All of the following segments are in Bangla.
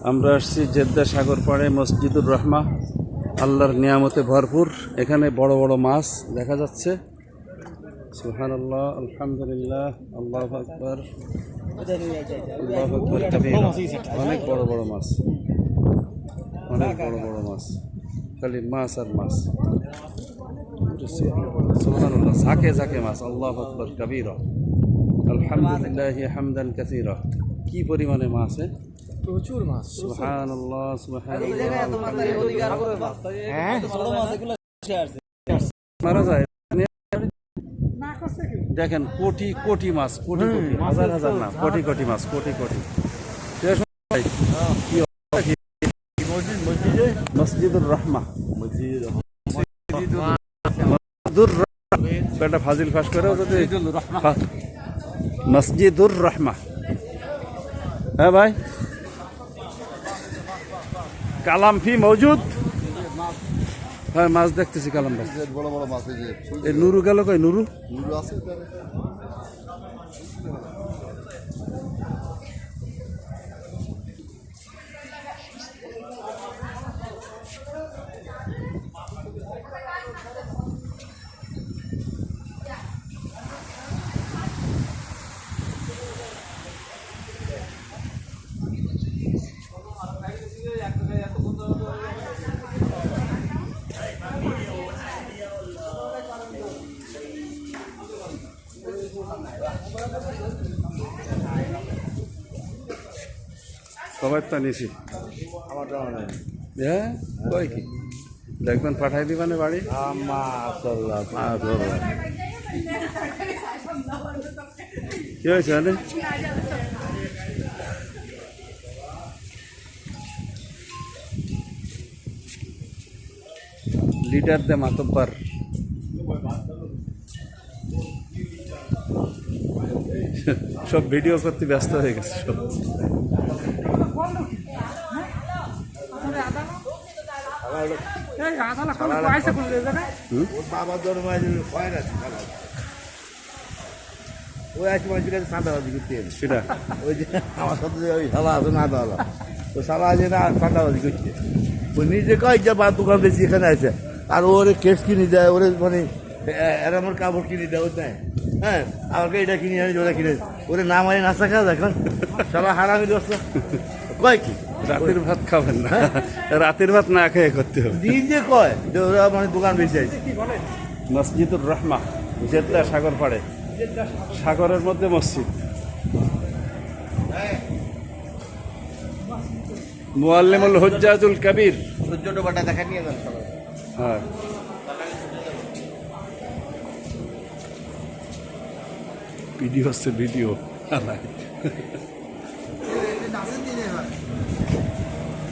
আমরা আসছি জেদ্দা সাগর পাড়ে মসজিদুর রহমা। আল্লাহর নিয়ামতে ভরপুর। এখানে বড় বড় মাছ দেখা যাচ্ছে। সুবহানাল্লাহ, আলহামদুলিল্লাহ, আল্লাহু আকবার, আল্লাহু আকবার কাবীরা। অনেক বড় বড় মাছ, অনেক বড় বড় মাছ, খালি মাছ আর মাছ। সুবহানাল্লাহ, ঝাঁকে ঝাঁকে মাছ। আল্লাহু আকবার কাবীরা, আলহামদুলিল্লাহি হামদান কাসীরা। কি পরিমাণে মাছ! প্রচুর মাছ। সুবহানাল্লাহ, সুবহানাল্লাহ। মারা যায়। দেখেন কোটি কোটি মাছ, কোটি কোটি, হাজার হাজার না, কোটি কোটি মাছ, কোটি কোটি। মসজিদুর রহমা, বেটা ফাজিল ফাঁস করে মসজিদুর রহমা। হ্যাঁ ভাই, কালাম ফি মৌজুদ। হ্যাঁ, মাছ দেখতেছি কালাম ভাই। বড় বড় মাছ। এই নুরু গেল কই? নুরু আছে। সবাই তো নিছি। হ্যাঁ, কই কি দেখবেন, পাঠাই দিবানে বাড়ি। কি হয়েছে? লিডার দে মাতব্বর। সব ভিডিও করতে ব্যস্ত হয়ে গেছে সব। বাবার জন্ম হয় না, ওই এক মাস চাঁদাবাজি করতেন। সেটা ওই যে আমার সাথে ওই শালা আছে না দালা, ওই শালা আছে না চাঁদাবাজি করছে। ওই নিজে কয় যে বা দোকান বেশি এখানে আছে, আর ওরে কেস কিনে দেয়, ওরে মানে এরা আমার কাপড় কিনে দেয়, ওটাই। হ্যাঁ, আমাকে এটা কিনে আনি, ওরা কিনে ওরে না মানে নাস্তা খাওয়া দেখেন, শালা হারামি দোস্ত। কয় কি রাতের ভাত খাবেন না? রাতের ভাত না খেয়ে করতে হবে। নিজে কয় যে ওরা মানে দোকান বেশি আছে। মসজিদুর রহমা, জেদ্দা সাগর পাড়ে, সাগরের মধ্যে মসজিদ। মুআল্লিমুল হুজ্জাতুল কবির। ছোট বাটা দেখা নিয়ে যান সবাই। হ্যাঁ, ভিডিও হচ্ছে, ভিডিও।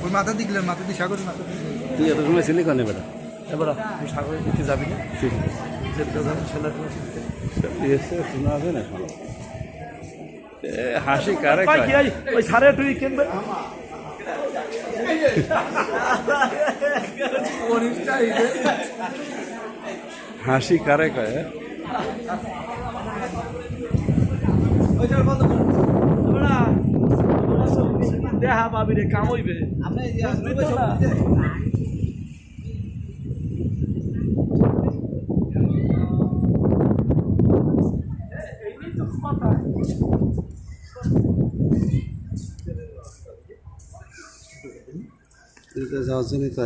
ওই মাথা দিকলেন, মাথা দিয়ে সাগর মাথা দিয়ে। তুই এত সময় ছিলি কানে বেটা? এবার তুই সাগরের দিকে যাবি না? ঠিক শোনা আছে না? হাসি কারে কয়? ওই সাড়ে তুই কিনবে। হাসি কারে কয়? দেখা পাবি রে, কাম হইবে। যাওয়ার জন্যই তো